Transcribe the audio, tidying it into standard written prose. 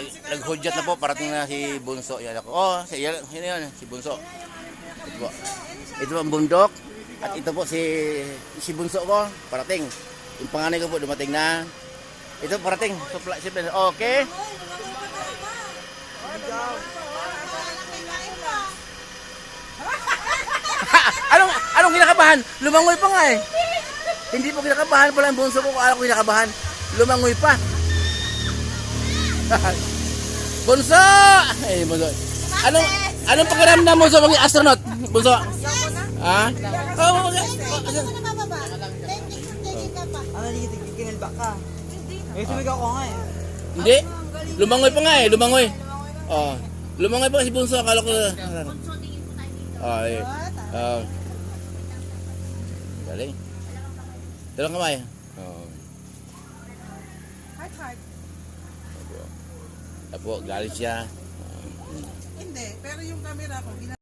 naghudyat na po, parating na si Bunso. Yan ako. Oh, yan si Bunso. Ito po. Ito po ang bundok. At ito po si Bunso ko, parating. Yung panganay ko po dumating na. Ito parating. Okay. Anong kinakabahan? Lumangoy pa nga eh. Hindi po kinakabahan pala ang Bunso ko. Akala ko kinakabahan. Lumangoy pa. Bunso! Eh, Bunso. Anong pakiramdam mo sa maging astronaut? Bunso? Ha? Ano, kinilbak ka? Eh, sumigaw ko nga eh. Hindi. Lumangoy pa nga eh. Lumangoy. Oh. Lumangoy pa si Bunso. Akala ko. Ay. Galing. Dalawang kamay. Oh. Heart. Apo, galing siya. Hindi, pero yung camera ko,